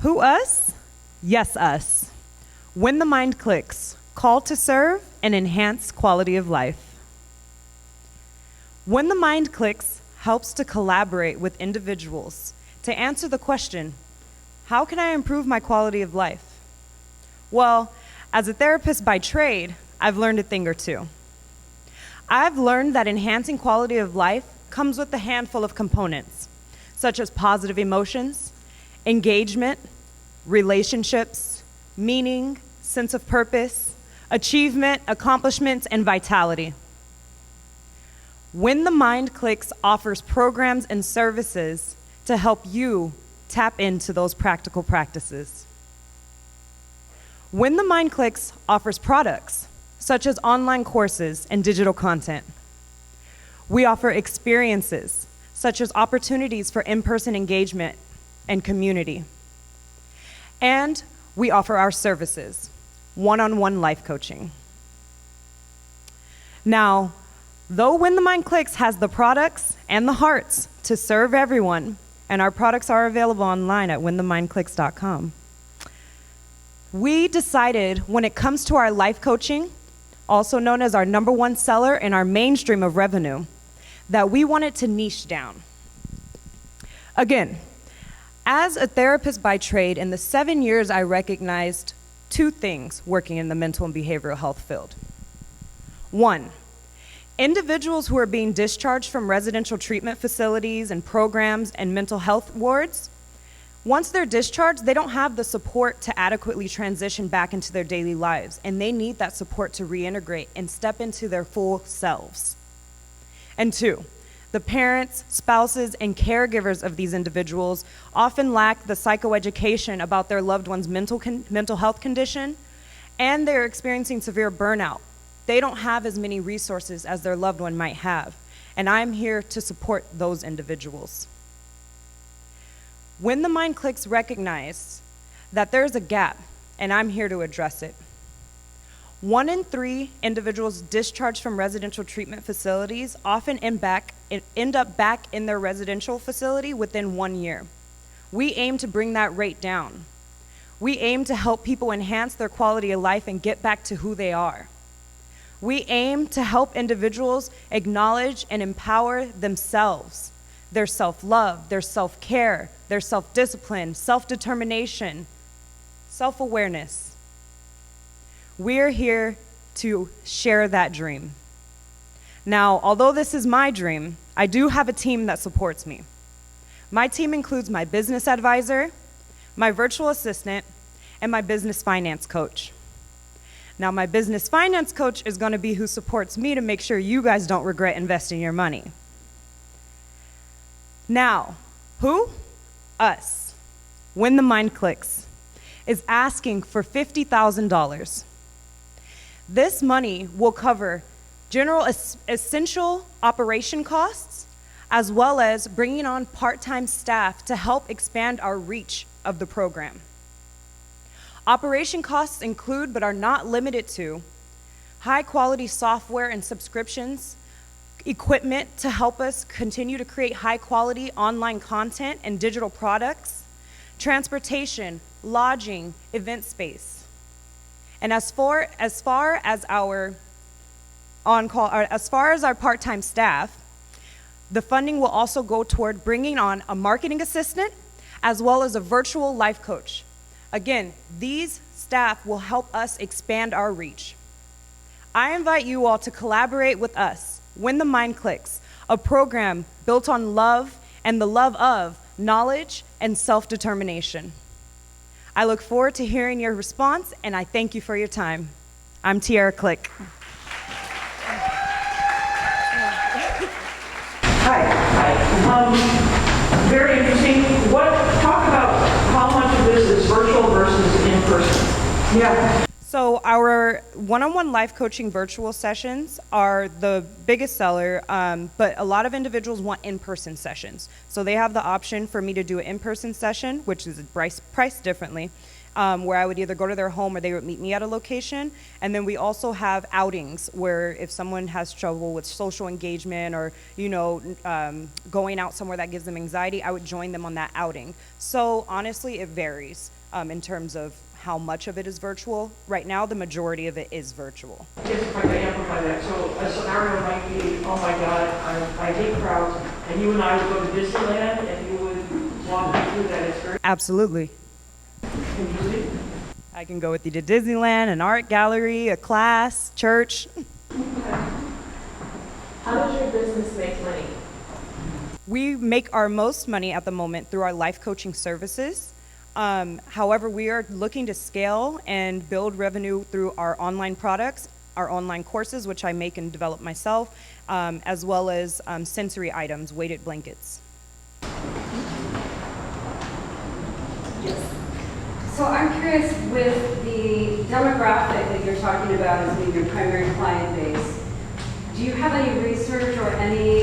Who us? Yes, us. When the mind clicks, call to serve and enhance quality of life. When the mind clicks helps to collaborate with individuals to answer the question, how can I improve my quality of life? Well, as a therapist by trade, I've learned a thing or two. I've learned that enhancing quality of life comes with a handful of components, such as positive emotions, engagement, relationships, meaning, sense of purpose, achievement, accomplishments, and vitality. When the Mind Clicks offers programs and services to help you tap into those practical practices. When the Mind Clicks offers products, such as online courses and digital content. We offer experiences, such as opportunities for in-person engagement and community. And we offer our services, one-on-one life coaching. Now, though When the Mind Clicks has the products and the hearts to serve everyone, and our products are available online at whenthemindclicks.com, we decided when it comes to our life coaching, also known as our #1 seller and our mainstream of revenue, that we wanted to niche down. Again, as a therapist by trade, in the 7 years I recognized 2 things working in the mental and behavioral health field. 1, individuals who are being discharged from residential treatment facilities and programs and mental health wards, once they're discharged, they don't have the support to adequately transition back into their daily lives, and they need that support to reintegrate and step into their full selves. And 2, the parents, spouses, and caregivers of these individuals often lack the psychoeducation about their loved one's mental health condition, and they're experiencing severe burnout. They don't have as many resources as their loved one might have, and I'm here to support those individuals. When the Mind Clicks recognize that there's a gap, and I'm here to address it. 1 in 3 individuals discharged from residential treatment facilities often end up back in their residential facility within 1 year. We aim to bring that rate down. We aim to help people enhance their quality of life and get back to who they are. We aim to help individuals acknowledge and empower themselves, their self-love, their self-care, their self-discipline, self-determination, self-awareness. We're here to share that dream. Now, although this is my dream, I do have a team that supports me. My team includes my business advisor, my virtual assistant, and my business finance coach. Now, my business finance coach is going to be who supports me to make sure you guys don't regret investing your money. Now, who? Us. When the Mind Clicks is asking for $50,000. This money will cover general essential operation costs, as well as bringing on part-time staff to help expand our reach of the program. Operation costs include, but are not limited to, high-quality software and subscriptions, equipment to help us continue to create high-quality online content and digital products, transportation, lodging, event space. And as far as our part-time staff, the funding will also go toward bringing on a marketing assistant as well as a virtual life coach. Again, these staff will help us expand our reach. I invite you all to collaborate with us, When the Mind Clicks, a program built on love and the love of knowledge and self-determination. I look forward to hearing your response, and I thank you for your time. I'm Tiara Click. Hi. Very interesting. Talk about how much of this is virtual versus in person. Yeah. So our one-on-one life coaching virtual sessions are the biggest seller, but a lot of individuals want in-person sessions. So they have the option for me to do an in-person session, which is priced differently, where I would either go to their home or they would meet me at a location. And then we also have outings where if someone has trouble with social engagement or, going out somewhere that gives them anxiety, I would join them on that outing. So honestly, it varies in terms of how much of it is virtual. Right now, the majority of it is virtual. I guess if I could amplify that, so a scenario might be, oh my God, I hate crowds, and you and I would go to Disneyland, and you would walk me through that experience. Absolutely. Can you lead? I can go with you to Disneyland, an art gallery, a class, church. Okay. How does your business make money? We make our most money at the moment through our life coaching services. However, we are looking to scale and build revenue through our online products, our online courses, which I make and develop myself, as well as sensory items, weighted blankets. Yes. So I'm curious, with the demographic that you're talking about as being your primary client base, do you have any research or any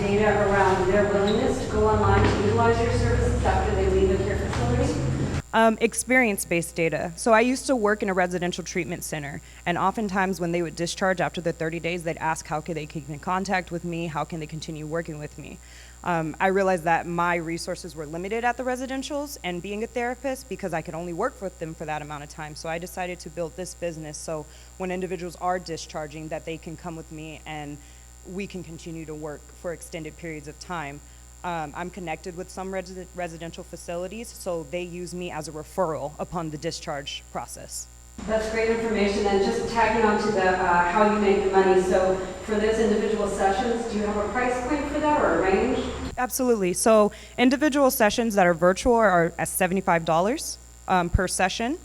data around their willingness to go online to utilize your services after they leave a care facility? Experience-based data. So I used to work in a residential treatment center, and oftentimes when they would discharge after the 30 days, they'd ask how can they keep in contact with me, how can they continue working with me. I realized that my resources were limited at the residentials and being a therapist because I could only work with them for that amount of time. So I decided to build this business so when individuals are discharging that they can come with me and we can continue to work for extended periods of time. I'm connected with some residential facilities, so they use me as a referral upon the discharge process. That's great information. And just tagging on to the how you make the money. So for those individual sessions, do you have a price point for that or a range? Absolutely. So individual sessions that are virtual are at $75 per session.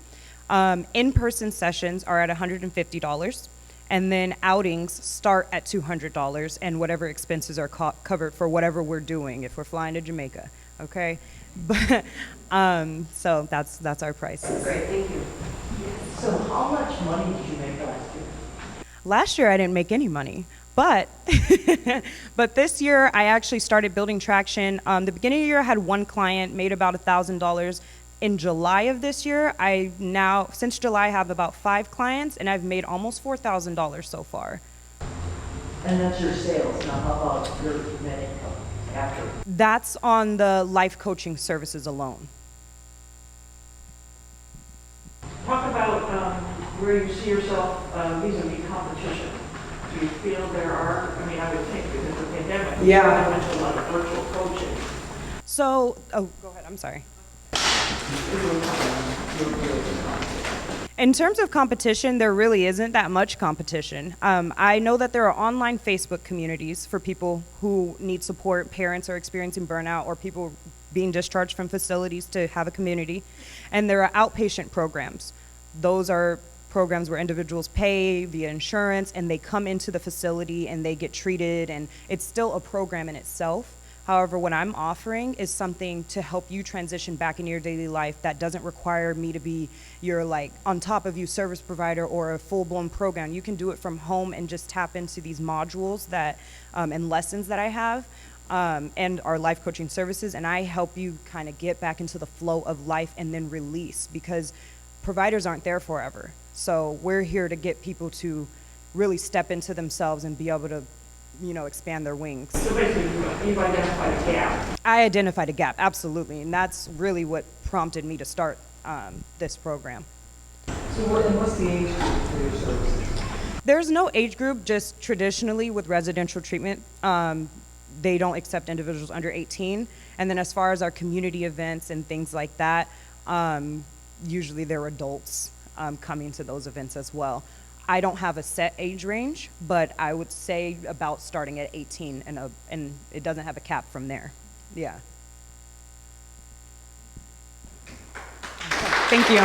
In-person sessions are at $150. And then outings start at $200 and whatever expenses are covered for whatever we're doing, if we're flying to Jamaica, okay? But, so that's our price. Great, thank you. So how much money did you make last year? Last year I didn't make any money, but but this year I actually started building traction. The beginning of the year I had one client, made about $1,000. In July of this year, since July, I have about 5 clients, and I've made almost $4,000 so far. And that's your sales. Now, how about your net income after? That's on the life coaching services alone. Talk about where you see yourself vis-a-vis competition. Do you feel there are, I would think because of the pandemic, you went to a lot of virtual coaching. So, go ahead, I'm sorry. In terms of competition, there really isn't that much competition. I know that there are online Facebook communities for people who need support, parents are experiencing burnout, or people being discharged from facilities to have a community. And there are outpatient programs. Those are programs where individuals pay via insurance and they come into the facility and they get treated, and it's still a program in itself. However, what I'm offering is something to help you transition back into your daily life that doesn't require me to be your on top of you service provider or a full-blown program. You can do it from home and just tap into these modules that and lessons that I have and our life coaching services, and I help you kind of get back into the flow of life and then release, because providers aren't there forever. So we're here to get people to really step into themselves and be able to expand their wings. So basically, you've identified a gap. I identified a gap, absolutely, and that's really what prompted me to start this program. So what's the age group for your services? There's no age group, just traditionally with residential treatment, they don't accept individuals under 18. And then as far as our community events and things like that, usually they're adults coming to those events as well. I don't have a set age range, but I would say about starting at 18 and it doesn't have a cap from there. Yeah. Thank you.